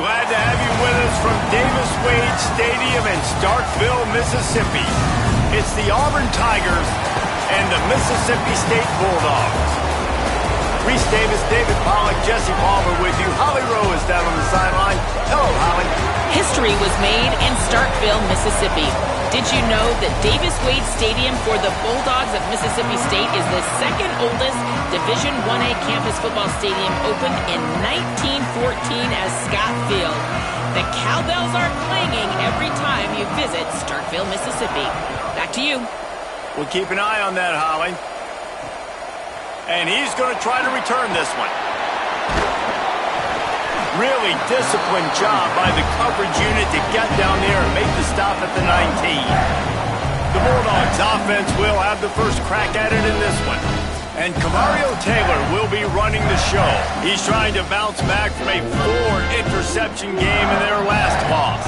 Glad to have you with us from Davis Wade Stadium in Starkville, Mississippi. It's the Auburn Tigers and the Mississippi State Bulldogs. Reese Davis, David Pollack, Jesse Palmer with you. Holly Rowe is down on the sideline. Hello, Holly. History was made in Starkville, Mississippi. Did you know that Davis Wade Stadium for the Bulldogs of Mississippi State is the second oldest Division I-A campus football stadium, opened in 1914 as Scott Field? The cowbells are clanging every time you visit Starkville, Mississippi. Back to you. We'll keep an eye on that, Holly. And he's going to try to return this one. Really disciplined job by the coverage unit to get down there and make the stop at the 19. The Bulldogs offense will have the first crack at it in this one. And Camario Taylor will be running the show. He's trying to bounce back from a 4-interception game in their last loss.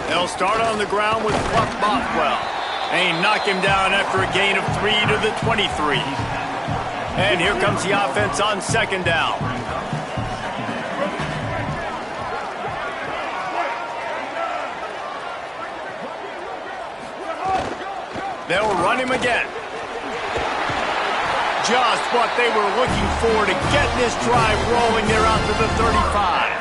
They'll start on the ground with Fluff Bothwell. And he knocked him down after a gain of 3 to the 23. And here comes the offense on second down. They'll run him again. Just what they were looking for to get this drive rolling. They're out to the 35.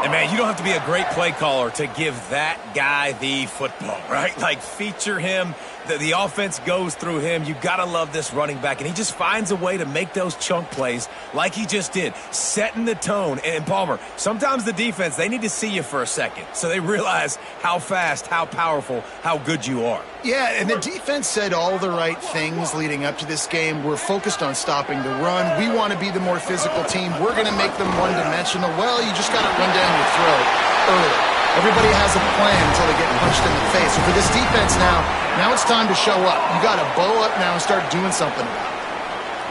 And, man, you don't have to be a great play caller to give that guy the football, right? Like, feature him. The offense goes through him. You got to love this running back. And he just finds a way to make those chunk plays like he just did, setting the tone. And, Palmer, sometimes the defense, they need to see you for a second so they realize how fast, how powerful, how good you are. Yeah, and the defense said all the right things leading up to this game. We're focused on stopping the run. We want to be the more physical team. We're going to make them one-dimensional. Well, you just got to run down your throat early. Everybody has a plan until they get punched in the face. So for this defense now it's time to show up. You got to bow up now and start doing something about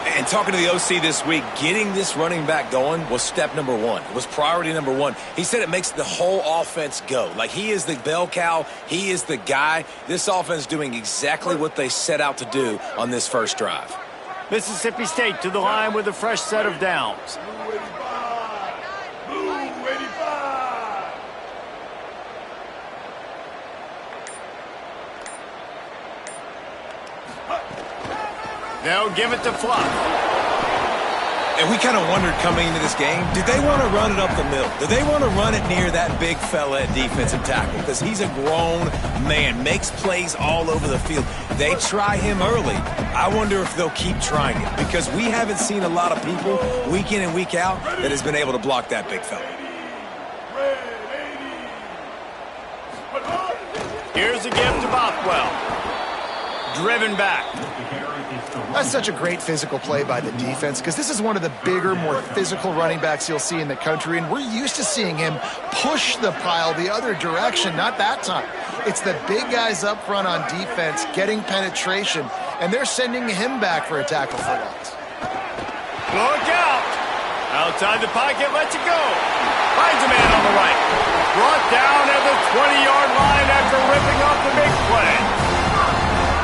it. And talking to the OC this week, getting this running back going was step number one. It was priority number one. He said it makes the whole offense go. Like, he is the bell cow. He is the guy. This offense doing exactly what they set out to do on this first drive. Mississippi State to the line with a fresh set of downs. They'll give it to Fluff. And we kind of wondered coming into this game, did they want to run it up the middle? Did they want to run it near that big fella at defensive tackle? Because he's a grown man, makes plays all over the field. They try him early. I wonder if they'll keep trying it, because we haven't seen a lot of people week in and week out that has been able to block that big fella. Here's a gift to Bothwell. Driven back. That's such a great physical play by the defense, because this is one of the bigger, more physical running backs you'll see in the country, and we're used to seeing him push the pile the other direction. Not that time. It's the big guys up front on defense getting penetration, and they're sending him back for a tackle for loss. Look out! Outside the pocket, lets it go. Finds a man on the right. Brought down at the 20-yard line after ripping off the big play.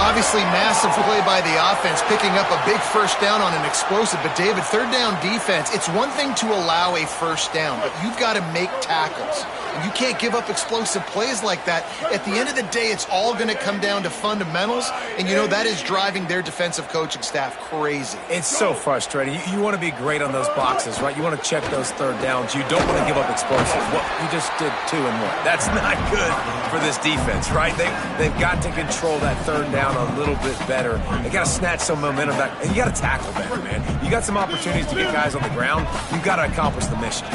Obviously, massive play by the offense, picking up a big first down on an explosive. But, David, third down defense, it's one thing to allow a first down, but you've got to make tackles. And you can't give up explosive plays like that. At the end of the day, it's all going to come down to fundamentals, and, you know, that is driving their defensive coaching staff crazy. It's so frustrating. You want to be great on those boxes, right? You want to check those third downs. You don't want to give up explosives. Well, you just did 2 and 1. That's not good for this defense, right? They've got to control that third down a little bit better. They got to snatch some momentum back, and you got to tackle better, man. You got some opportunities to get guys on the ground. You got to accomplish the mission.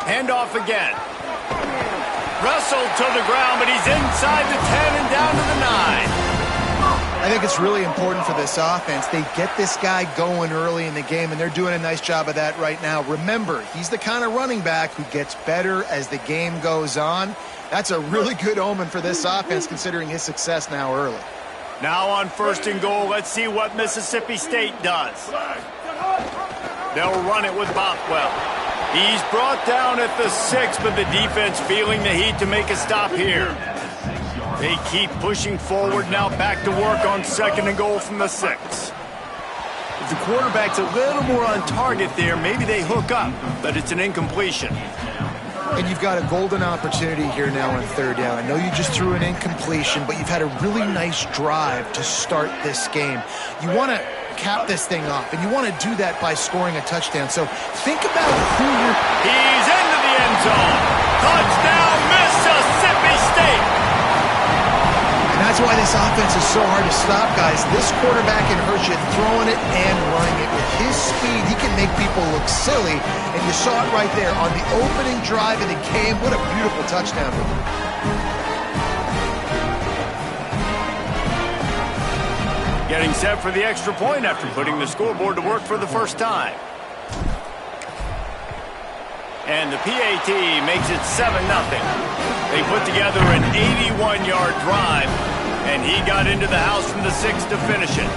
Handoff again. Russell to the ground, but he's inside the 10 and down to the 9. I think it's really important for this offense. They get this guy going early in the game, and they're doing a nice job of that right now. Remember, he's the kind of running back who gets better as the game goes on. That's a really good omen for this offense, considering his success now early. Now on first and goal, let's see what Mississippi State does. They'll run it with Bothwell. He's brought down at the 6, but the defense feeling the heat to make a stop here. They keep pushing forward now, back to work on 2nd and goal from the 6. If the quarterback's a little more on target there, maybe they hook up, but it's an incompletion. And you've got a golden opportunity here now on 3rd down. I know you just threw an incompletion, but you've had a really nice drive to start this game. You want to cap this thing off, and you want to do that by scoring a touchdown. So think about who you're... He's into the end zone. Touchdown, Mississippi State. And that's why this offense is so hard to stop, guys. This quarterback can hurt you throwing it and running it. With his speed, he can make people look silly. And you saw it right there on the opening drive of the game. What a beautiful touchdown. Getting set for the extra point after putting the scoreboard to work for the first time. And the PAT makes it 7-0. They put together an 81-yard drive, and he got into the house from the 6 to finish it.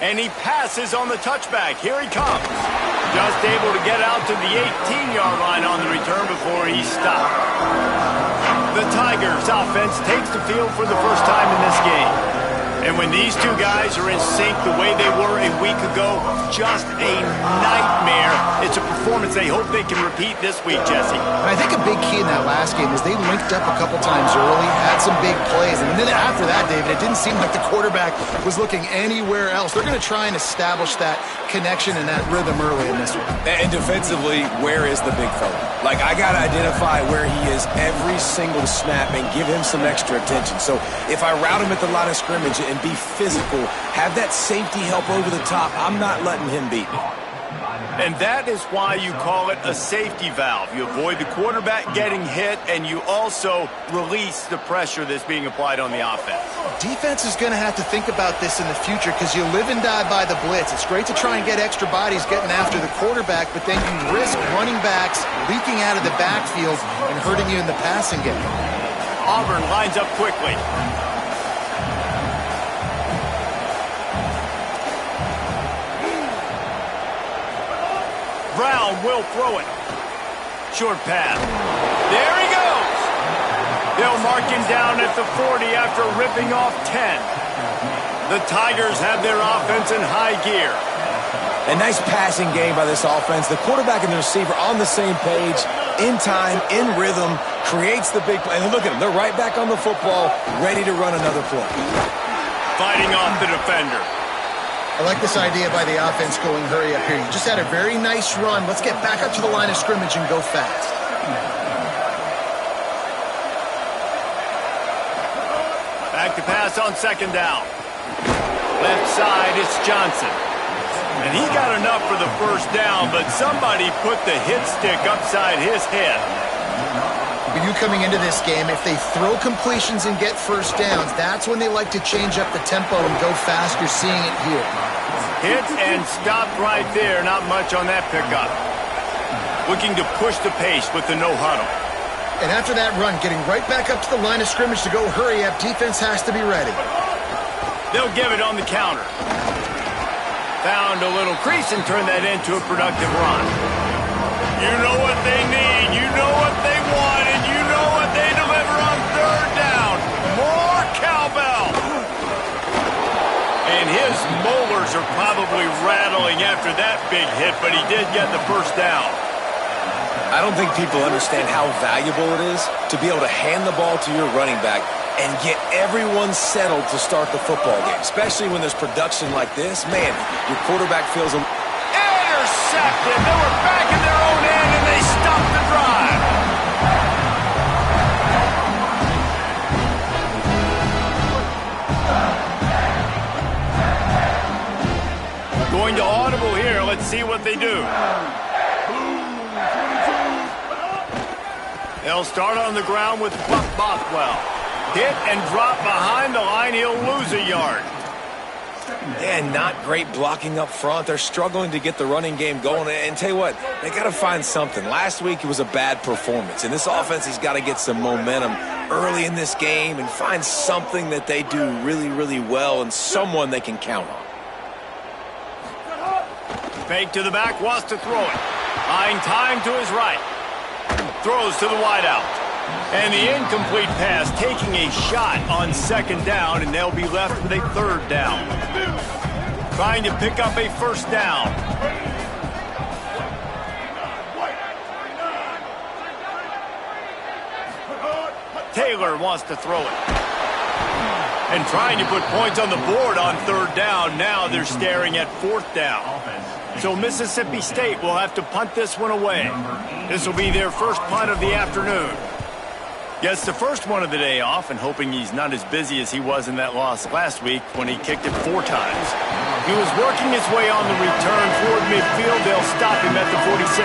And he passes on the touchback. Here he comes. Just able to get out to the 18-yard line on the return before he stopped. The Tigers offense takes the field for the first time in this game. And when these two guys are in sync the way they were a week ago, just a nightmare. It's a performance they hope they can repeat this week, Jesse. And I think a big key in that last game is they linked up a couple times early, had some big plays, and then after that, David, it didn't seem like the quarterback was looking anywhere else. They're going to try and establish that connection and that rhythm early in this one. And defensively, where is the big fella? Like, I got to identify where he is every single snap and give him some extra attention. So if I route him at the line of scrimmage and be physical, have that safety help over the top, I'm not letting him beat me. And that is why you call it a safety valve. You avoid the quarterback getting hit, and you also release the pressure that's being applied on the offense. Defense is going to have to think about this in the future because you live and die by the blitz. It's great to try and get extra bodies getting after the quarterback, but then you risk running backs leaking out of the backfield and hurting you in the passing game. Auburn lines up quickly. Brown will throw it. Short pass. There he goes. They'll mark him down at the 40 after ripping off 10. The Tigers have their offense in high gear. A nice passing game by this offense. The quarterback and the receiver on the same page, in time, in rhythm, creates the big play. And look at them. They're right back on the football, ready to run another play. Fighting off the defender. I like this idea by the offense going hurry up here. You just had a very nice run. Let's get back up to the line of scrimmage and go fast. Back to pass on 2nd down. Left side, it's Johnson. And he got enough for the first down, but somebody put the hit stick upside his head. For you coming into this game, if they throw completions and get first downs, that's when they like to change up the tempo and go fast. You're seeing it here. Hit and stopped right there. Not much on that pickup. Looking to push the pace with the no huddle. And after that run, getting right back up to the line of scrimmage to go hurry up, defense has to be ready. They'll give it on the counter. Found a little crease and turned that into a productive run. You know what they need, you know what they want, and you know what they deliver on 3rd down. More cowbell. And his molars are probably rattling after that big hit, but he did get the first down. I don't think people understand how valuable it is to be able to hand the ball to your running back and get everyone settled to start the football game, especially when there's production like this. Man, your quarterback feels intercepted. They were back in their own end, and they stopped the drive. Going to audible here. Let's see what they do. They'll start on the ground with Buck Bothwell. Hit and drop behind the line. He'll lose a yard. And not great blocking up front. They're struggling to get the running game going. And tell you what, they got to find something. Last week it was a bad performance. In this offense, he's got to get some momentum early in this game and find something that they do really, really well and someone they can count on. Fake to the back, wants to throw it. Buying time to his right. Throws to the wideout. And the incomplete pass taking a shot on second down, and they'll be left with a third down. Trying to pick up a first down. Taylor wants to throw it. And trying to put points on the board on third down. Now they're staring at fourth down. So Mississippi State will have to punt this one away. This will be their first punt of the afternoon. Gets the first one of the day off and hoping he's not as busy as he was in that loss last week when he kicked it 4 times. He was working his way on the return toward midfield. They'll stop him at the 46.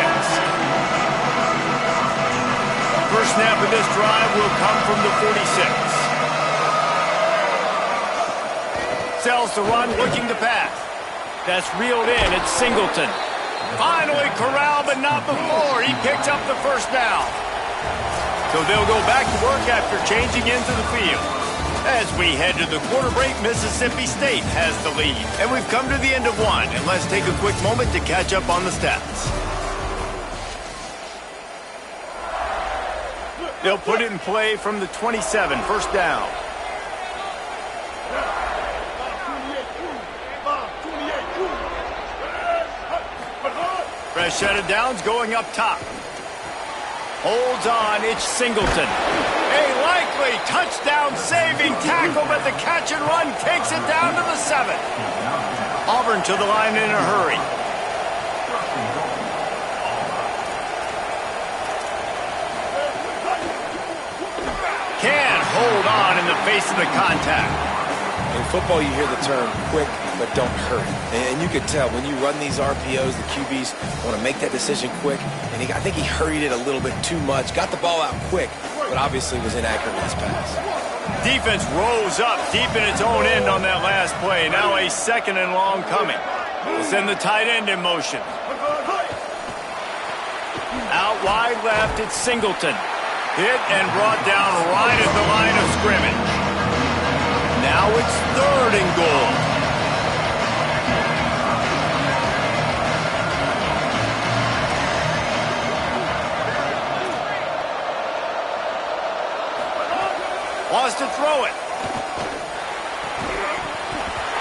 First snap of this drive will come from the 46. Sells to run, looking to pass. That's reeled in. It's Singleton. Finally corralled, but not before. He picks up the first down. So they'll go back to work after changing into the field. As we head to the quarter break, Mississippi State has the lead. And we've come to the end of one. And let's take a quick moment to catch up on the stats. They'll put it in play from the 27, first down. Fresh set of downs going up top. Holds on, it's Singleton. A likely touchdown-saving tackle, but the catch and run takes it down to the 7. Auburn to the line in a hurry. Can't hold on in the face of the contact. In football, you hear the term quick, but don't hurry. And you can tell when you run these RPOs, the QBs want to make that decision quick. And I think he hurried it a little bit too much. Got the ball out quick, but obviously was inaccurate with his pass. Defense rose up deep in its own end on that last play. Now a second and long coming. We'll send the tight end in motion. Out wide left, it's Singleton. Hit and brought down right at the line of scrimmage. Now it's third and goal. Wants to throw it.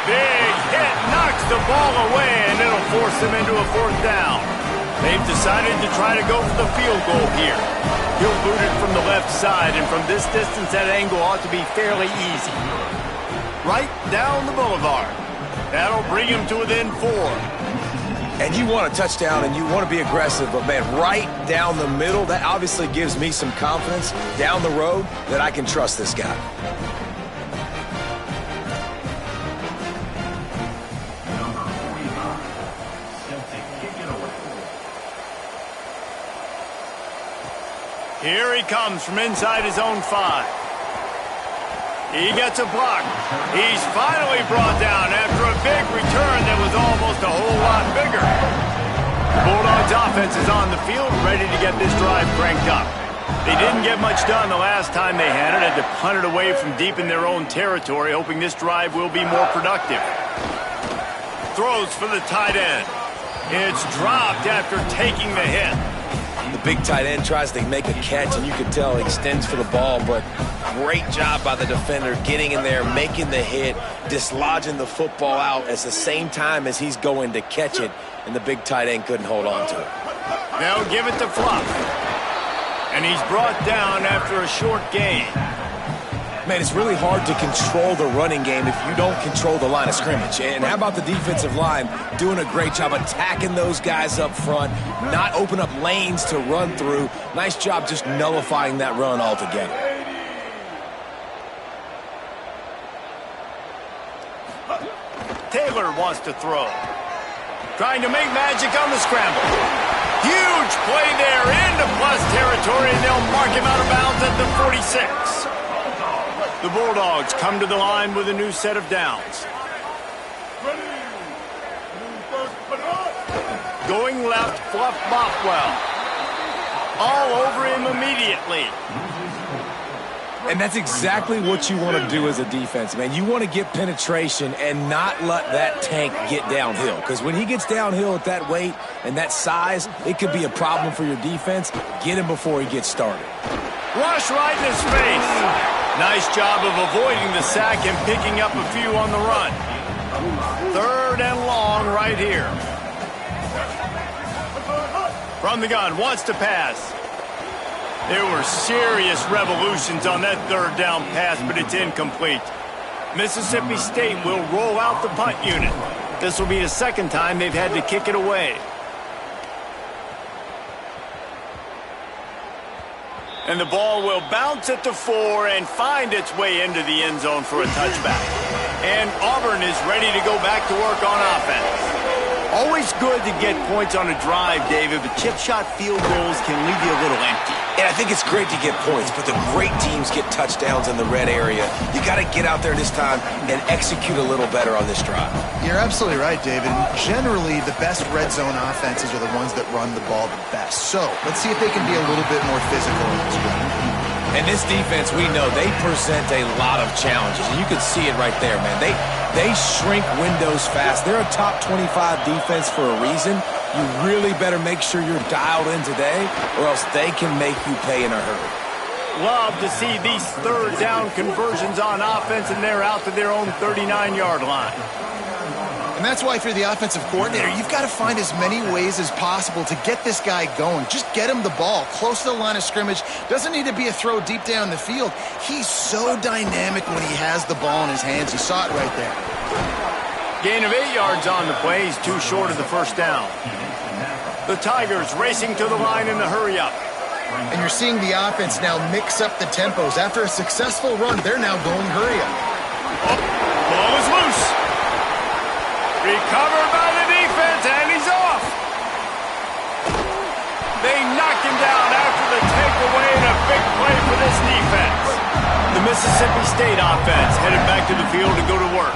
Big hit, knocks the ball away, and it'll force them into a fourth down. They've decided to try to go for the field goal here. He'll boot it from the left side, and from this distance, that angle ought to be fairly easy. Right down the boulevard. That'll bring him to within 4. And you want a touchdown and you want to be aggressive, but man, right down the middle, that obviously gives me some confidence down the road that I can trust this guy. Here he comes from inside his own 5. He gets a block. He's finally brought down after a big return that was almost a whole lot bigger. The Bulldogs offense is on the field, ready to get this drive cranked up. They didn't get much done the last time they had to punt it away from deep in their own territory, hoping this drive will be more productive. Throws for the tight end. It's dropped after taking the hit. The big tight end tries to make a catch, and you can tell he extends for the ball, but great job by the defender getting in there, making the hit, dislodging the football out at the same time as he's going to catch it, and the big tight end couldn't hold on to it. They'll give it to Fluff. And he's brought down after a short gain. Man, it's really hard to control the running game if you don't control the line of scrimmage. And how about the defensive line doing a great job attacking those guys up front, not open up lanes to run through. Nice job just nullifying that run altogether. Taylor wants to throw. Trying to make magic on the scramble. Huge play there into plus territory, and they'll mark him out of bounds at the 46. The Bulldogs come to the line with a new set of downs. Going left, Fluff Bothwell. All over him immediately. And that's exactly what you want to do as a defense, man. You want to get penetration and not let that tank get downhill. Because when he gets downhill at that weight and that size, it could be a problem for your defense. Get him before he gets started. Rush right in his face. Nice job of avoiding the sack and picking up a few on the run. 3rd and long right here. From the gun, wants to pass. There were serious revolutions on that 3rd down pass, but it's incomplete. Mississippi State will roll out the punt unit. This will be the 2nd time they've had to kick it away. And the ball will bounce at the 4 and find its way into the end zone for a touchback. And Auburn is ready to go back to work on offense. Always good to get points on a drive, David, but chip shot field goals can leave you a little empty. And I think it's great to get points, but the great teams get touchdowns in the red area. You got to get out there this time and execute a little better on this drive. You're absolutely right, David. Generally, the best red zone offenses are the ones that run the ball the best. So let's see if they can be a little bit more physical in this one. And this defense, we know, they present a lot of challenges. And you can see it right there, man. They shrink windows fast. They're a top 25 defense for a reason. You really better make sure you're dialed in today, or else they can make you pay in a hurry. Love to see these 3rd down conversions on offense, and they're out to their own 39-yard line. And that's why, if you're the offensive coordinator, you've got to find as many ways as possible to get this guy going. Just get him the ball close to the line of scrimmage. Doesn't need to be a throw deep down the field. He's so dynamic when he has the ball in his hands. You saw it right there. Gain of 8 yards on the play. He's too short of the 1st down. The Tigers racing to the line in the hurry-up. And you're seeing the offense now mix up the tempos. After a successful run, they're now going hurry-up. Oh, ball is loose. Recovered by the defense, and he's off. They knocked him down after the takeaway, and a big play for this defense. The Mississippi State offense headed back to the field to go to work.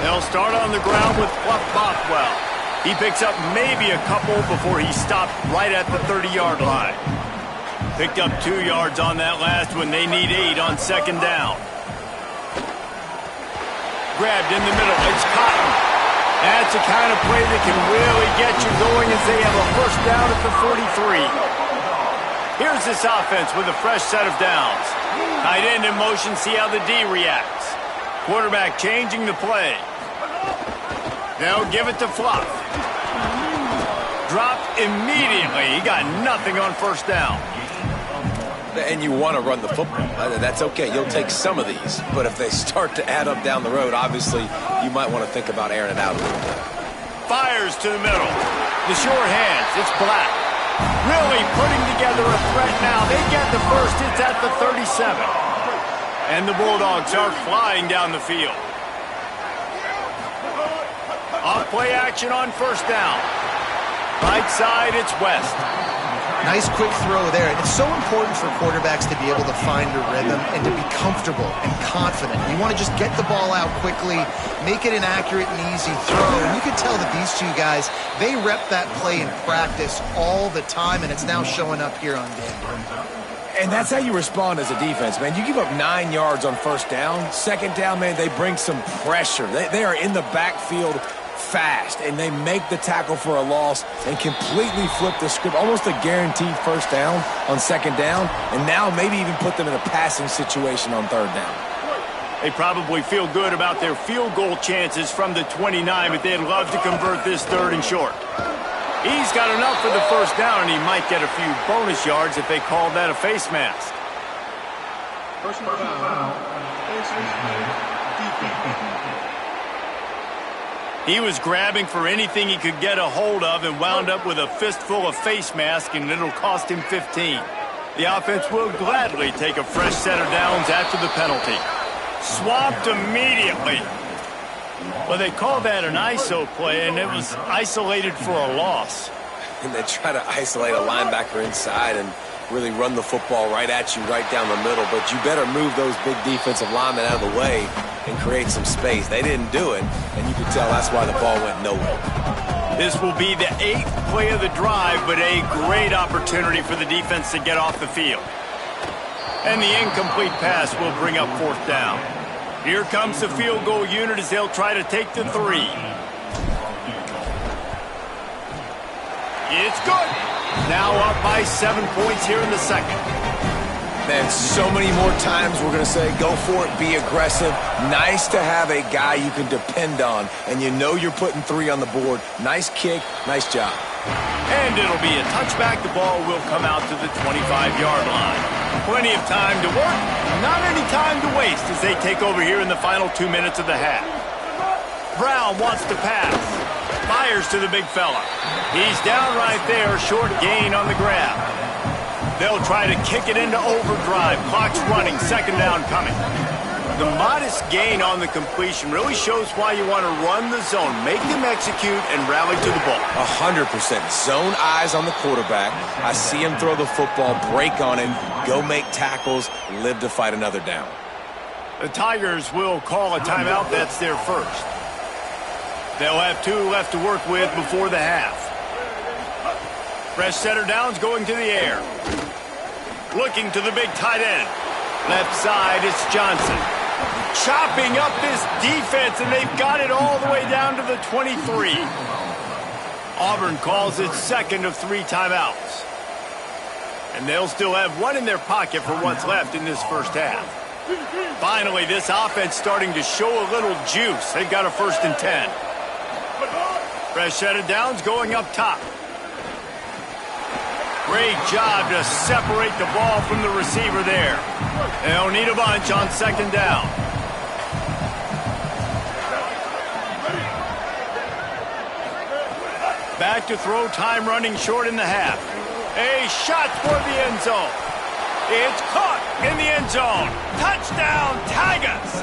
They'll start on the ground with Fluff Bothwell. He picks up maybe a couple before he stopped right at the 30-yard line. Picked up 2 yards on that last one. They need 8 on 2nd down. Grabbed in the middle. It's Cotton. That's the kind of play that can really get you going as they have a 1st down at the 43. Here's this offense with a fresh set of downs. Tight end in motion, see how the D reacts. Quarterback changing the play. They'll give it to Fluff. Dropped immediately. He got nothing on 1st down. And you want to run the football. That's okay. You'll take some of these. But if they start to add up down the road, obviously, you might want to think about airing it out a little bit. Fires to the middle. The sure hands. It's Black. Really putting together a threat now. They get the 1st. It's at the 37. And the Bulldogs are flying down the field. Off play action on 1st down. Right side, it's West. Nice quick throw there. And it's so important for quarterbacks to be able to find a rhythm and to be comfortable and confident. You want to just get the ball out quickly, make it an accurate and easy throw. And you can tell that these two guys, they rep that play in practice all the time, and it's now showing up here on game. And that's how you respond as a defense, man. You give up 9 yards on 1st down. 2nd down, man, they bring some pressure. They are in the backfield fast, and they make the tackle for a loss and completely flip the script. Almost a guaranteed 1st down on 2nd down, and now maybe even put them in a passing situation on 3rd down. They probably feel good about their field goal chances from the 29, but they'd love to convert this 3rd and short. He's got enough for the 1st down, and he might get a few bonus yards if they call that a face mask. He was grabbing for anything he could get a hold of and wound up with a fistful of face mask, and it'll cost him 15. The offense will gladly take a fresh set of downs after the penalty. Swamped immediately. Well, they called that an ISO play, and it was isolated for a loss. and they try to isolate a linebacker inside and really run the football right at you, right down the middle. But you better move those big defensive linemen out of the way and create some space. They didn't do it, and you could tell that's why the ball went nowhere. This will be the 8th play of the drive, but a great opportunity for the defense to get off the field. And the incomplete pass will bring up 4th down. Here comes the field goal unit as they'll try to take the 3. It's good. Now up by 7 points here in the second. Man, so many more times we're going to say, go for it, be aggressive. Nice to have a guy you can depend on, and you know you're putting 3 on the board. Nice kick, nice job. And it'll be a touchback. The ball will come out to the 25-yard line. Plenty of time to work, not any time to waste as they take over here in the final 2 minutes of the half. Brown wants to pass. Fires to the big fella. He's down right there, short gain on the grab. They'll try to kick it into overdrive. Clock's running, 2nd down coming. The modest gain on the completion really shows why you want to run the zone, make them execute, and rally to the ball. 100%. Zone eyes on the quarterback. I see him throw the football, break on him, go make tackles, live to fight another down. The Tigers will call a timeout. That's their first. They'll have 2 left to work with before the half. Fresh setter downs going to the air. Looking to the big tight end. Left side, it's Johnson. Chopping up this defense, and they've got it all the way down to the 23. Auburn calls its 2nd of 3 timeouts. And they'll still have 1 in their pocket for what's left in this first half. Finally, this offense starting to show a little juice. They've got a 1st and 10. Fresh set of downs going up top. Great job to separate the ball from the receiver there. They'll need a bunch on 2nd down. Back to throw, time running short in the half. A shot toward the end zone. It's caught in the end zone. Touchdown, Tigers!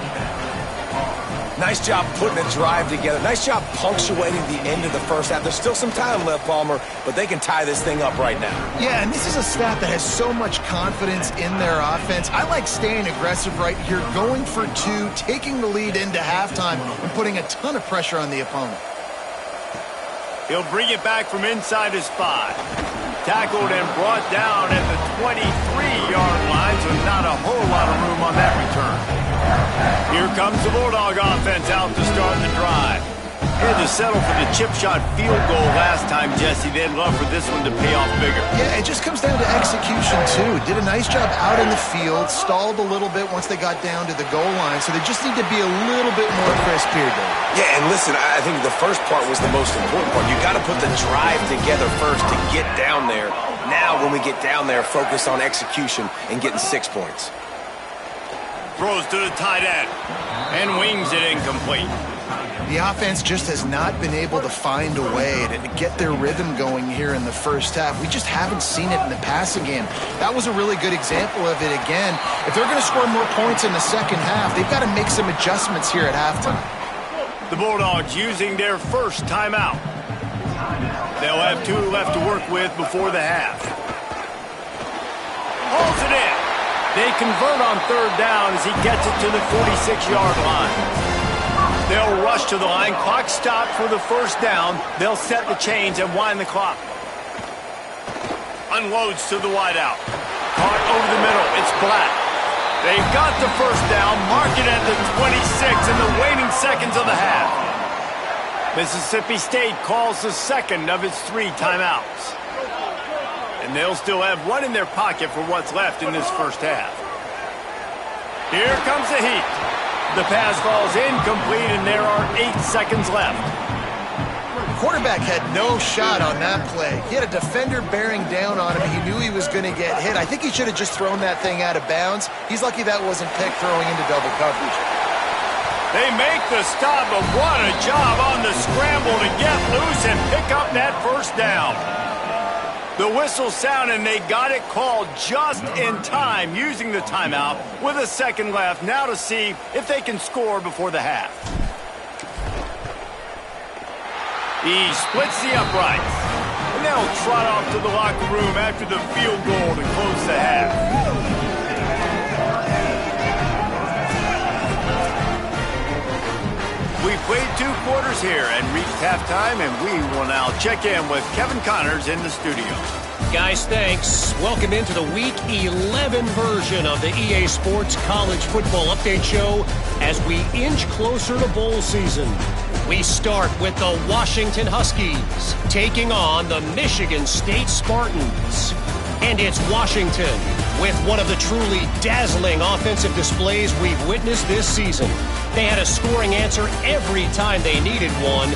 Nice job putting a drive together. Nice job punctuating the end of the first half. There's still some time left, Palmer, but they can tie this thing up right now. Yeah, and this is a staff that has so much confidence in their offense. I like staying aggressive right here, going for 2, taking the lead into halftime, and putting a ton of pressure on the opponent. He'll bring it back from inside his 5. Tackled and brought down at the 23-yard line, so not a whole lot of room on that return. Here comes the Bulldog offense out to start the drive. Had to settle for the chip shot field goal last time, Jesse. They'd love for this one to pay off bigger. Yeah, it just comes down to execution, too. Did a nice job out in the field, stalled a little bit once they got down to the goal line, so they just need to be a little bit more crisp here, Dave. Yeah, and listen, I think the first part was the most important part. You got to put the drive together first to get down there. Now, when we get down there, focus on execution and getting 6 points. Throws to the tight end and wings it incomplete. The offense just has not been able to find a way to get their rhythm going here in the first half. We just haven't seen it in the passing game. That was a really good example of it again. If they're going to score more points in the second half, they've got to make some adjustments here at halftime. The Bulldogs using their first timeout. They'll have 2 left to work with before the half. Holds it in. They convert on 3rd down as he gets it to the 46-yard line. They'll rush to the line. Clock stopped for the 1st down. They'll set the chains and wind the clock. Unloads to the wideout. Caught over the middle. It's Black. They've got the 1st down. Mark it at the 26 in the waning seconds of the half. Mississippi State calls the 2nd of its 3 timeouts. And they'll still have 1 in their pocket for what's left in this first half. Here comes the heat. The pass falls incomplete, and there are 8 seconds left. The quarterback had no shot on that play. He had a defender bearing down on him. He knew he was going to get hit. I think he should have just thrown that thing out of bounds. He's lucky that wasn't picked throwing into double coverage. They make the stop, but what a job on the scramble to get loose and pick up that 1st down. The whistle sound, and they got it called just in time, using the timeout with a 2nd left. Now to see if they can score before the half. He splits the uprights. And they'll They'll trot off to the locker room after the field goal to close the half. We played 2 quarters here and reached halftime, and we will now check in with Kevin Connors in the studio. Guys, thanks. Welcome into the Week 11 version of the EA Sports College Football Update Show as we inch closer to bowl season. We start with the Washington Huskies taking on the Michigan State Spartans. And it's Washington with one of the truly dazzling offensive displays we've witnessed this season. They had a scoring answer every time they needed one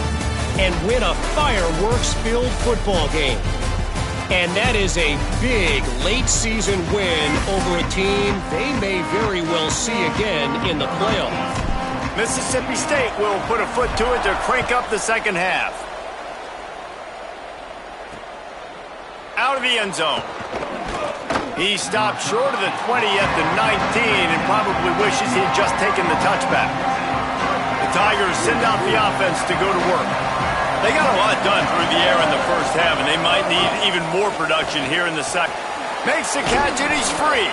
and win a fireworks-filled football game. And that is a big late-season win over a team they may very well see again in the playoff. Mississippi State will put a foot to it to crank up the second half. Out of the end zone. He stopped short of the 20 at the 19 and probably wishes he had just taken the touchback. The Tigers send out the offense to go to work. They got a lot done through the air in the first half, and they might need even more production here in the second. Makes the catch, and he's free.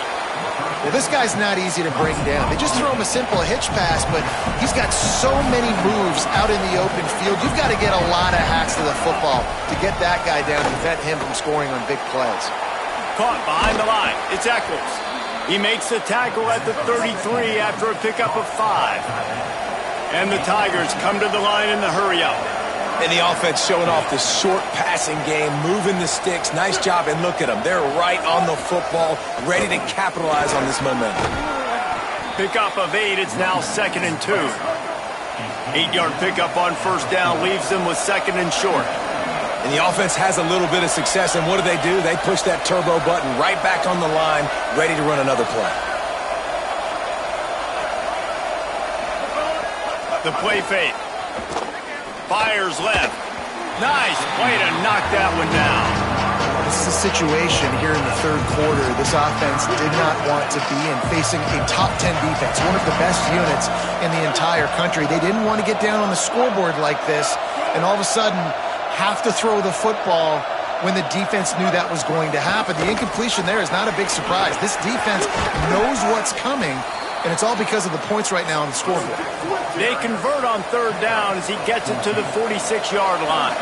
Well, this guy's not easy to bring down. They just throw him a simple hitch pass, but he's got so many moves out in the open field. You've got to get a lot of hacks to the football to get that guy down and prevent him from scoring on big plays. Caught behind the line. It's Eccles. He makes the tackle at the 33 after a pickup of 5. And the Tigers come to the line in the hurry-up. And the offense showing off the short passing game, moving the sticks. Nice job, and look at them. They're right on the football, ready to capitalize on this momentum. Pickup of 8. It's now 2nd and 2. 8-yard pickup on first down leaves them with 2nd and short. And the offense has a little bit of success, and what do? They push that turbo button right back on the line, ready to run another play. The play fake. Fires left. Nice play to knock that one down. This is a situation here in the third quarter this offense did not want to be in, facing a top 10 defense, one of the best units in the entire country. They didn't want to get down on the scoreboard like this, and all of a sudden have to throw the football when the defense knew that was going to happen. The incompletion there is not a big surprise. This defense knows what's coming, and it's all because of the points right now on the scoreboard. They convert on third down as he gets it to the 46-yard line.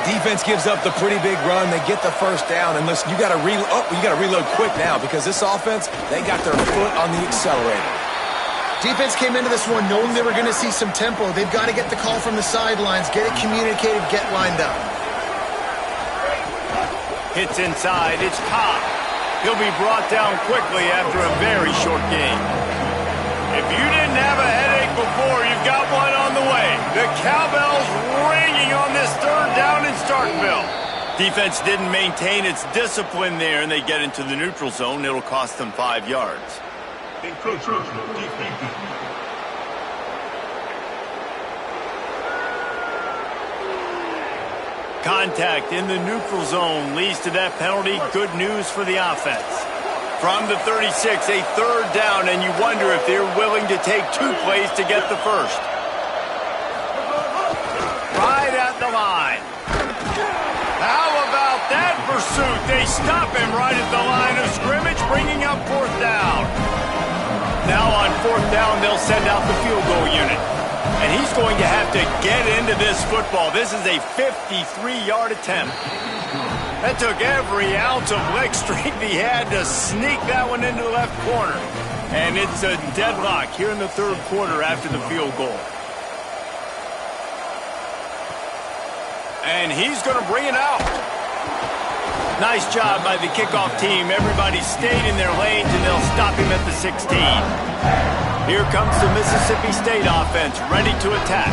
Defense gives up the pretty big run. They get the first down, and listen, you got to reload quick now because this offense, they got their foot on the accelerator. Defense came into this one knowing they were going to see some tempo. They've got to get the call from the sidelines, get it communicated, get lined up. Hits inside. It's Cobb. He'll be brought down quickly after a very short game. If you didn't have a headache before, you've got one on the way. The cowbell's ringing on this third down in Starkville. Defense didn't maintain its discipline there, and they get into the neutral zone. It'll cost them 5 yards. Contact in the neutral zone leads to that penalty. Good news for the offense. From the 36, a third down, and you wonder if they're willing to take 2 plays to get the first. Right at the line. How about that pursuit? They stop him right at the line of scrimmage, bringing up 4th down. Now on 4th down, they'll send out the field goal unit. And he's going to have to get into this football. This is a 53-yard attempt. That took every ounce of leg strength he had to sneak that one into the left corner. And it's a deadlock here in the third quarter after the field goal. And he's going to bring it out. Nice job by the kickoff team. Everybody stayed in their lanes, and they'll stop him at the 16. Here comes the Mississippi State offense, ready to attack.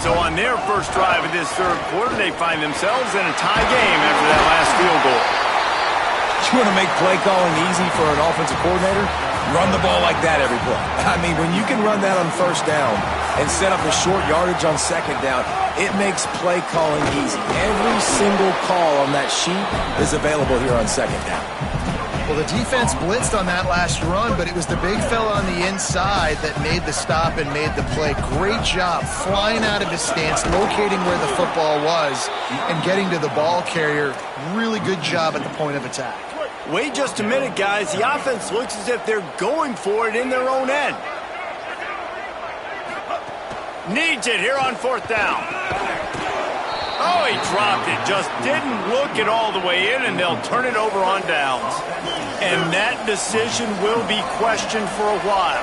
So on their first drive of this third quarter, they find themselves in a tie game after that last field goal. You want to make play calling easy for an offensive coordinator? Run the ball like that every play. I mean, when you can run that on first down and set up a short yardage on second down, it makes play calling easy. Every single call on that sheet is available here on second down. Well, the defense blitzed on that last run, but it was the big fella on the inside that made the stop and made the play. Great job flying out of his stance, locating where the football was, and getting to the ball carrier. Really good job at the point of attack. Wait just a minute, guys. The offense looks as if they're going for it in their own end. Needs it here on 4th down. Oh, he dropped it. Just didn't look it all the way in, and they'll turn it over on downs. And that decision will be questioned for a while.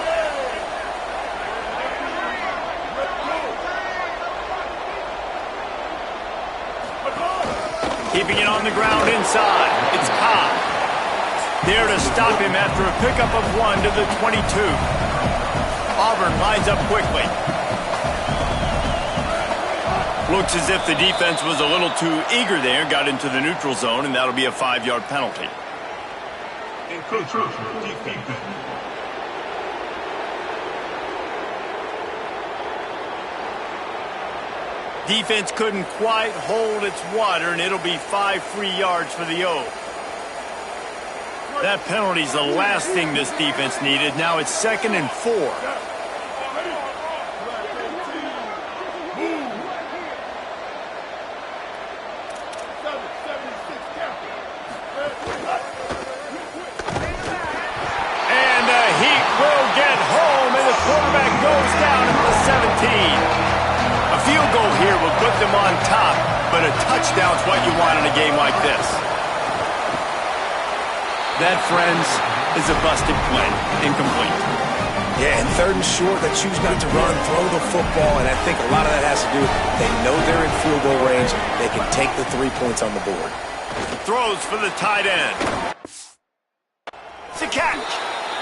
Keeping it on the ground inside. It's Cobb. There to stop him after a pickup of 1 to the 22. Auburn lines up quickly. Looks as if the defense was a little too eager there, got into the neutral zone, and that'll be a 5-yard penalty. Defense couldn't quite hold its water, and it'll be 5 free yards for the O. That penalty's the last thing this defense needed. Now it's 2nd and 4. Quarterback goes down at the 17. A field goal here will put them on top, but a touchdown's what you want in a game like this. That, friends, is a busted play. Incomplete. Yeah, and 3rd and short, they choose not to run, throw the football, and I think a lot of that has to do with they know they're in field goal range. They can take the 3 points on the board. Throws for the tight end. It's a catch.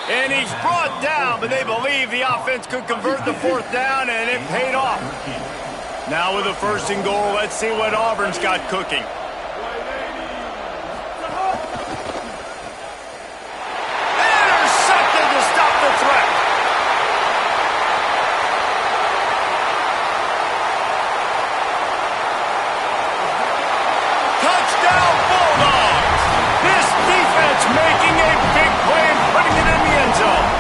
And he's brought down, but they believe the offense could convert the 4th down, and it paid off. Now with a 1st and goal, let's see what Auburn's got cooking. Intercepted to stop the threat. Touchdown Bulldogs! This defense making a big play and putting it in the end zone.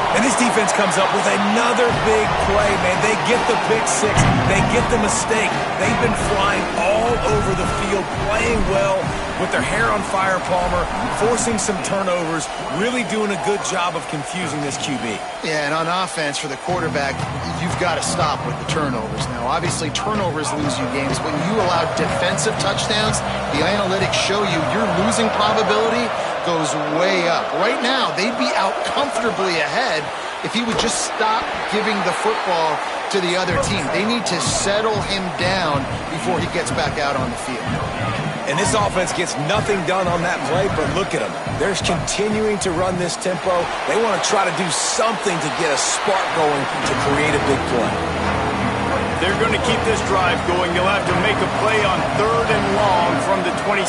And this defense comes up with another big play, man. They get the pick 6. They get the mistake. They've been flying all over the field, playing well with their hair on fire, Palmer, forcing some turnovers, really doing a good job of confusing this QB. Yeah, and on offense for the quarterback, you've got to stop with the turnovers. Now, obviously, turnovers lose you games. When you allow defensive touchdowns, the analytics show you your losing probability goes way up. Right now, they'd be out comfortably ahead if he would just stop giving the football to the other team. They need to settle him down before he gets back out on the field. And this offense gets nothing done on that play, but look at them. They're continuing to run this tempo. They want to try to do something to get a spark going to create a big play. They're going to keep this drive going. They'll have to make a play on 3rd and long from the 26.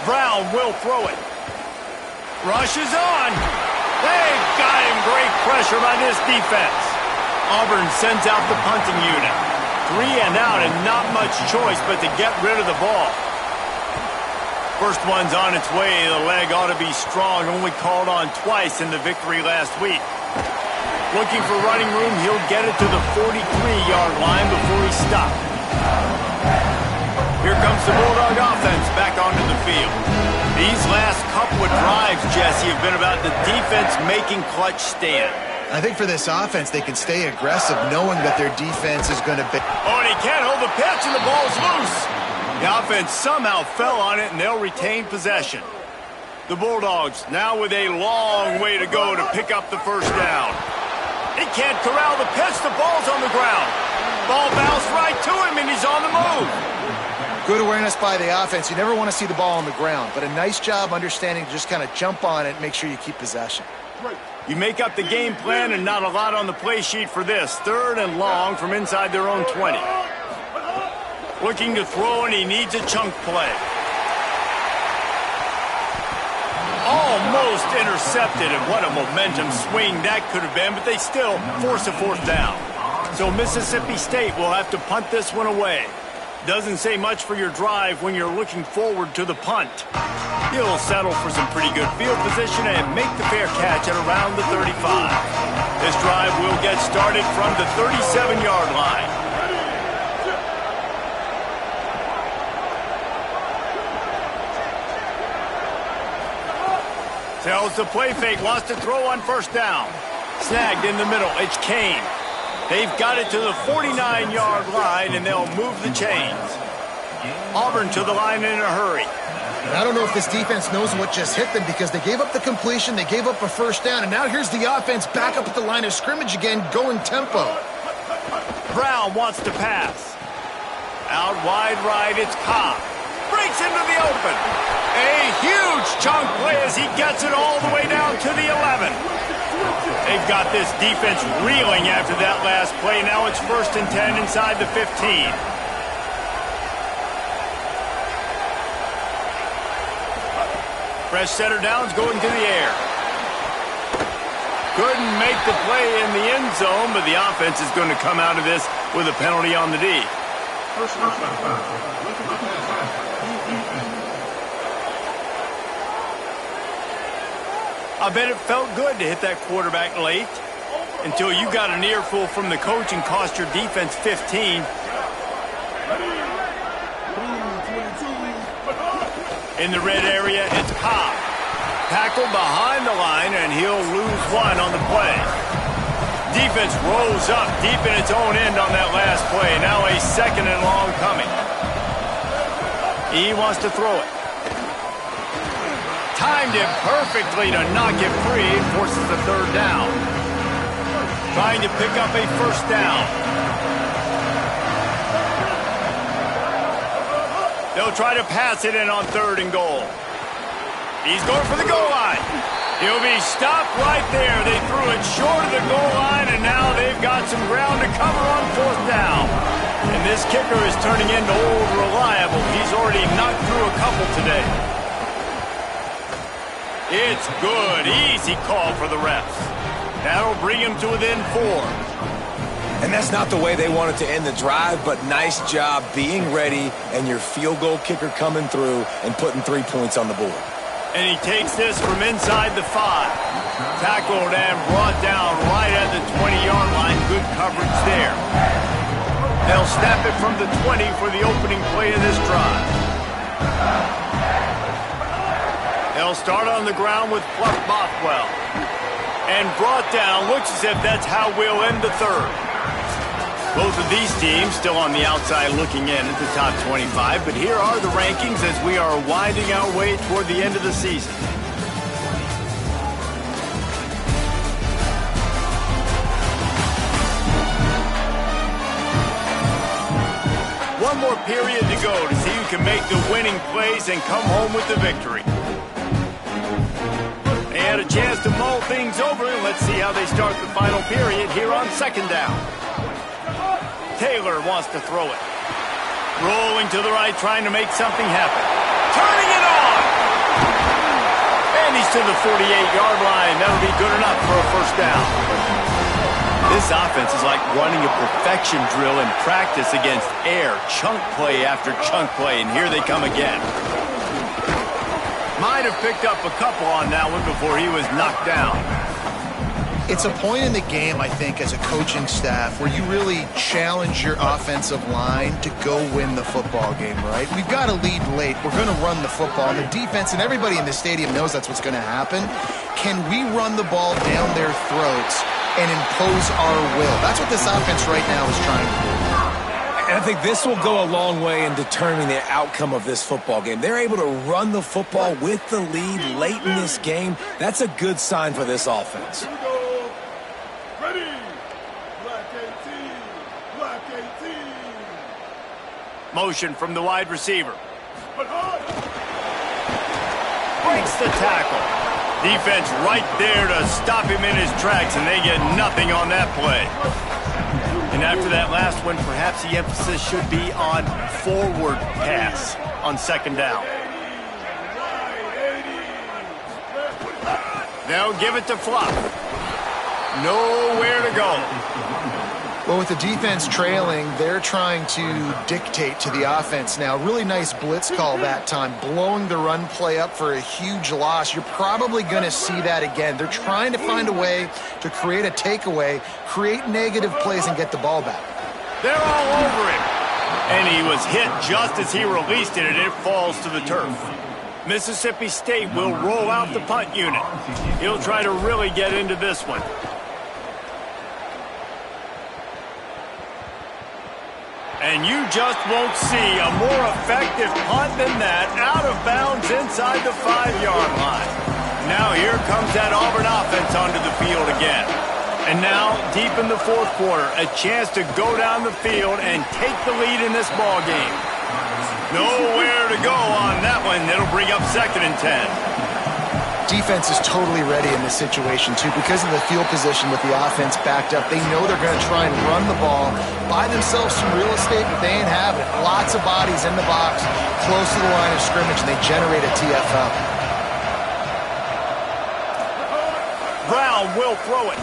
Brown will throw it. Rush is on. They've got him. Great pressure by this defense. Auburn sends out the punting unit. 3 and out and not much choice but to get rid of the ball. First one's on its way. The leg ought to be strong. Only called on twice in the victory last week. Looking for running room. He'll get it to the 43-yard line before he stopped. Here comes the Bulldog offense back onto the field. These last couple of drives, Jesse, have been about the defense making clutch stand. I think for this offense, they can stay aggressive knowing that their defense is going to be... Oh, and he can't hold the pitch, and the ball's loose. The offense somehow fell on it, and they'll retain possession. The Bulldogs now with a long way to go to pick up the 1st down. He can't corral the pitch. The ball's on the ground. Ball bounced right to him, and he's on the move. Good awareness by the offense. You never want to see the ball on the ground, but a nice job understanding to just kind of jump on it and make sure you keep possession. You make up the game plan and not a lot on the play sheet for this. 3rd and long from inside their own 20. Looking to throw, and he needs a chunk play. Almost intercepted, and what a momentum swing that could have been, but they still force a 4th down. So Mississippi State will have to punt this one away. Doesn't say much for your drive when you're looking forward to the punt. He'll settle for some pretty good field position and make the fair catch at around the 35. This drive will get started from the 37-yard line. Tells the play fake, wants to throw on first down. Snagged in the middle, it's Kane. They've got it to the 49-yard line, and they'll move the chains. Auburn to the line in a hurry. And I don't know if this defense knows what just hit them because they gave up the completion, they gave up a first down, and now here's the offense back up at the line of scrimmage again, going tempo. Brown wants to pass. Out wide right, it's Cobb. Breaks into the open. A huge chunk play as he gets it all the way down to the 11. They've got this defense reeling after that last play. Now it's 1st and 10 inside the 15. Fresh setter downs going to the air. Couldn't make the play in the end zone, but the offense is going to come out of this with a penalty on the D. I bet it felt good to hit that quarterback late until you got an earful from the coach and cost your defense 15. In the red area, it's Cobb. Tackled behind the line, and he'll lose one on the play. Defense rolls up deep in its own end on that last play. Now a 2nd and long coming. He wants to throw it. Timed it perfectly to knock it free and forces the 3rd down. Trying to pick up a first down. They'll try to pass it in on 3rd and goal. He's going for the goal line. He'll be stopped right there. They threw it short of the goal line, and now they've got some ground to cover on 4th down. And this kicker is turning into old reliable. He's already knocked through a couple today. It's good. Easy call for the refs. That'll bring him to within 4. And that's not the way they wanted to end the drive, but nice job being ready and your field goal kicker coming through and putting 3 points on the board. And he takes this from inside the 5. Tackled and brought down right at the 20-yard line. Good coverage there. They'll snap it from the 20 for the opening play of this drive. They'll start on the ground with Fluff Bothwell. And brought down. Looks as if that's how we'll end the 3rd. Both of these teams still on the outside looking in at the top 25, but here are the rankings as we are winding our way toward the end of the season. One more period to go to see who can make the winning plays and come home with the victory. They had a chance to mull things over, and let's see how they start the final period here on 2nd down. Taylor wants to throw it. Rolling to the right, trying to make something happen. Turning it on! And he's to the 48-yard line. That'll be good enough for a first down. This offense is like running a perfection drill in practice against air. Chunk play after chunk play, and here they come again. Might have picked up a couple on that one before he was knocked down. It's a point in the game, I think, as a coaching staff where you really challenge your offensive line to go win the football game, right? We've got to lead late. We're going to run the football. And the defense and everybody in the stadium knows that's what's going to happen. Can we run the ball down their throats and impose our will? That's what this offense right now is trying to do. And I think this will go a long way in determining the outcome of this football game. They're able to run the football with the lead late in this game. That's a good sign for this offense. Motion from the wide receiver. Breaks the tackle. Defense right there to stop him in his tracks, and they get nothing on that play. And after that last one, perhaps the emphasis should be on forward pass on 2nd down. They'll give it to Fluff. Nowhere to go. Well, with the defense trailing, they're trying to dictate to the offense now. Really nice blitz call that time, blowing the run play up for a huge loss. You're probably going to see that again. They're trying to find a way to create a takeaway, create negative plays, and get the ball back. They're all over him. And he was hit just as he released it, and it falls to the turf. Mississippi State will roll out the punt unit. He'll try to really get into this one. And you just won't see a more effective punt than that, out of bounds inside the 5-yard line. Now here comes that Auburn offense onto the field again. And now, deep in the fourth quarter, a chance to go down the field and take the lead in this ball game. Nowhere to go on that one. It'll bring up 2nd and 10. Defense is totally ready in this situation, too. Because of the field position with the offense backed up, they know they're going to try and run the ball, buy themselves some real estate, but they ain't having it. Lots of bodies in the box, close to the line of scrimmage, and they generate a TFL. Brown will throw it.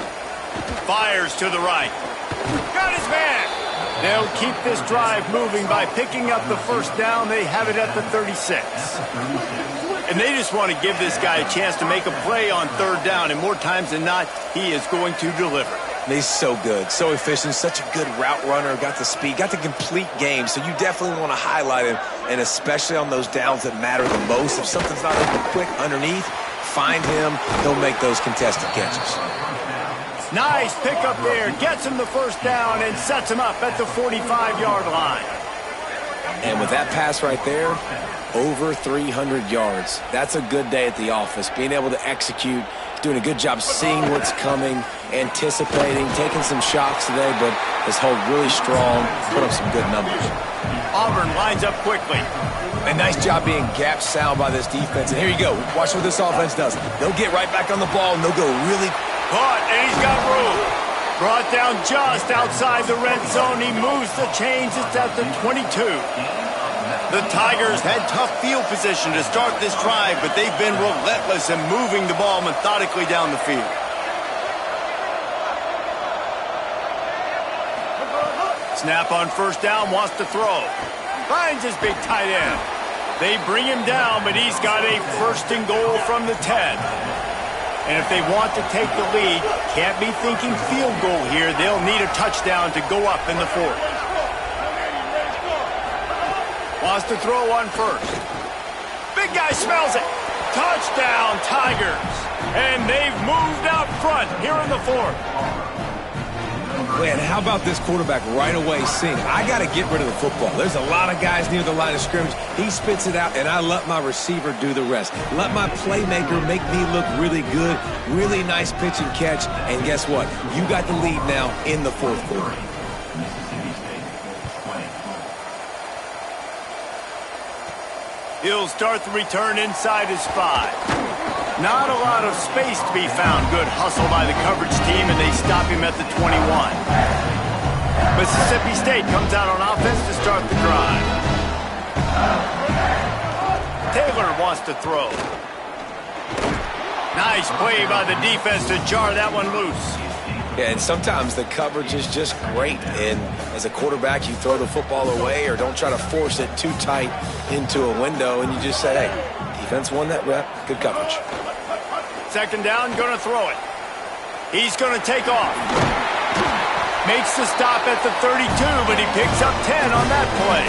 Fires to the right. Got his man. They'll keep this drive moving by picking up the first down. They have it at the 36. And they just want to give this guy a chance to make a play on 3rd down, and more times than not, he is going to deliver. He's so good, so efficient, such a good route runner, got the speed, got the complete game, so you definitely want to highlight him, and especially on those downs that matter the most. If something's not open quick underneath, find him, he'll make those contested catches. Nice pickup there, gets him the first down and sets him up at the 45-yard line. And with that pass right there, over 300 yards. That's a good day at the office, being able to execute, doing a good job seeing what's coming, anticipating, taking some shots today, but has held really strong, put up some good numbers. Auburn lines up quickly. A nice job being gap sound by this defense. And here you go. Watch what this offense does. They'll get right back on the ball, and they'll go really caught, and he's got room. Brought down just outside the red zone. He moves the chains. It's at the 22. The Tigers had tough field position to start this drive, but they've been relentless in moving the ball methodically down the field. Snap on first down, wants to throw. Finds his big tight end. They bring him down, but he's got a 1st and goal from the 10. And if they want to take the lead, can't be thinking field goal here. They'll need a touchdown to go up in the 4th. Wants to throw on first. Big guy smells it. Touchdown, Tigers. And they've moved out front here in the 4th. Man, how about this quarterback right away seeing, I got to get rid of the football. There's a lot of guys near the line of scrimmage. He spits it out, and I let my receiver do the rest. Let my playmaker make me look really good. Really nice pitch and catch. And guess what? You got the lead now in the 4th quarter. He'll start the return inside his 5. Not a lot of space to be found. Good hustle by the coverage team, and they stop him at the 21. Mississippi State comes out on offense to start the drive. Taylor wants to throw. Nice play by the defense to jar that one loose. Yeah, and sometimes the coverage is just great. And as a quarterback, you throw the football away or don't try to force it too tight into a window, and you just say, hey, defense won that rep. Good coverage. 2nd down, going to throw it. He's going to take off. Makes the stop at the 32, but he picks up 10 on that play.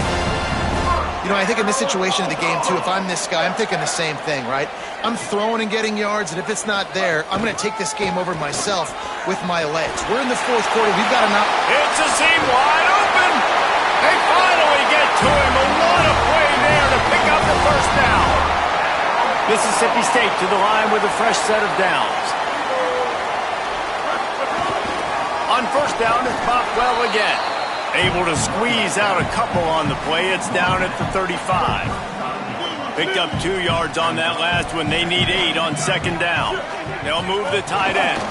You know, I think in this situation of the game, too, if I'm this guy, I'm thinking the same thing, right? I'm throwing and getting yards, and if it's not there, I'm going to take this game over myself with my legs. We're in the 4th quarter. We've got enough. It's a seam wide open. They finally get to him. And what a play there to pick up the first down. Mississippi State to the line with a fresh set of downs. On first down, it's Bockwell again. Able to squeeze out a couple on the play. It's down at the 35. Picked up 2 yards on that last one. They need 8 on 2nd down. They'll move the tight end.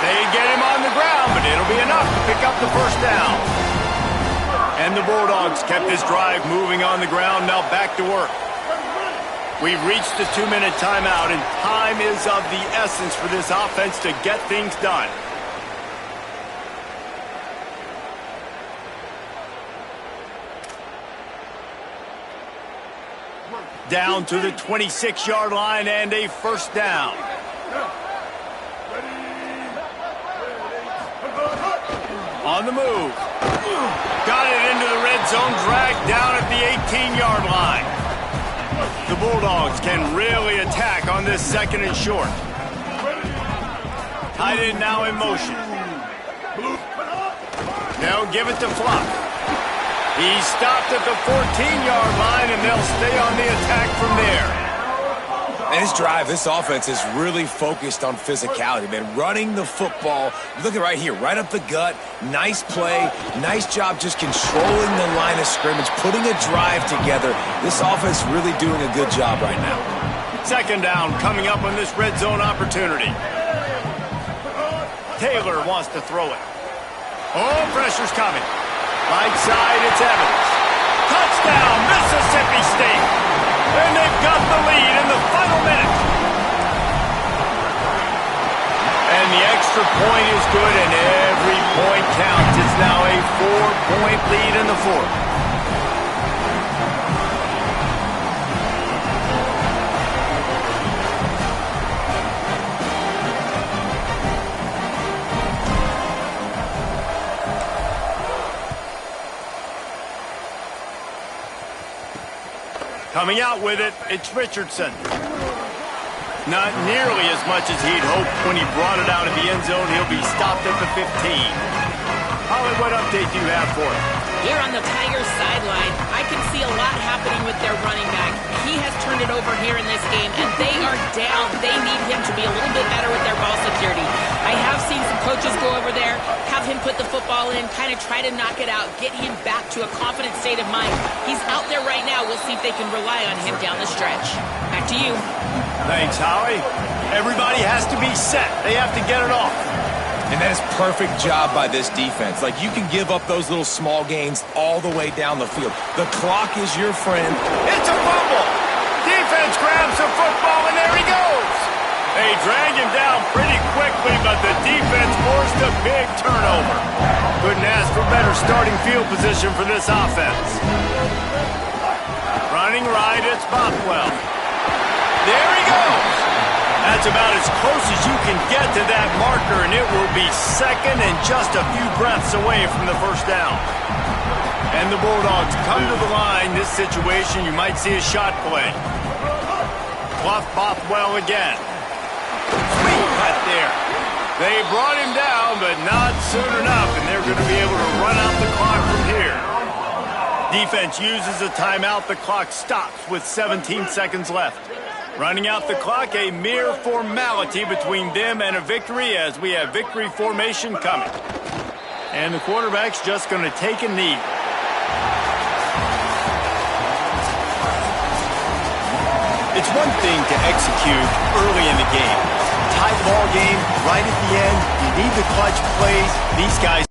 They get him on the ground, but it'll be enough to pick up the first down. And the Bulldogs kept this drive moving on the ground. Now back to work. We've reached the 2-minute timeout, and time is of the essence for this offense to get things done. Down to the 26-yard line and a first down. On the move. Got it into the red zone, dragged down at the 18-yard line. The Bulldogs can really attack on this second and short. Tight end now in motion. They'll give it to Flock. He stopped at the 14-yard line, and they'll stay on the attack from there. And this drive, this offense is really focused on physicality, man. Running the football. Look at right here, right up the gut. Nice play. Nice job just controlling the line of scrimmage, putting a drive together. This offense really doing a good job right now. Second down coming up on this red zone opportunity. Taylor wants to throw it. Oh, pressure's coming. Right side, it's Evans. Touchdown, Mississippi State. And they've got the lead in the final minute. And the extra point is good, and every point counts. It's now a 4-point lead in the fourth. Coming out with it, it's Richardson. Not nearly as much as he'd hoped when he brought it out of the end zone. He'll be stopped at the 15. Holly, what update do you have for us? Here on the Tigers sideline, I can see a lot happening with their running back. He has turned it over here in this game, and they are down. They need him to be a little bit better with their ball security. I have seen some coaches go over there, have him put the football in, kind of try to knock it out, get him back to a confident state of mind. He's out there right now. We'll see if they can rely on him down the stretch. Back to you. Thanks, Howie. Everybody has to be set. They have to get it off. And that is perfect job by this defense. Like, you can give up those little small gains all the way down the field. The clock is your friend. It's a fumble. Defense grabs the football, and there he goes. They drag him down pretty quickly, but the defense forced a big turnover. Couldn't ask for better starting field position for this offense. Running right, it's Bothwell. There he goes. That's about as close as you can get to that marker, and it will be second and just a few breaths away from the first down. And the Bulldogs come to the line. This situation, you might see a shot play. Bluff Bothwell again. Sweet cut there. They brought him down, but not soon enough, and they're going to be able to run out the clock from here. Defense uses a timeout. The clock stops with 17 seconds left. Running out the clock, a mere formality between them and a victory as we have victory formation coming. And the quarterback's just going to take a knee. It's one thing to execute early in the game. Tight ball game, right at the end, you need the clutch plays. These guys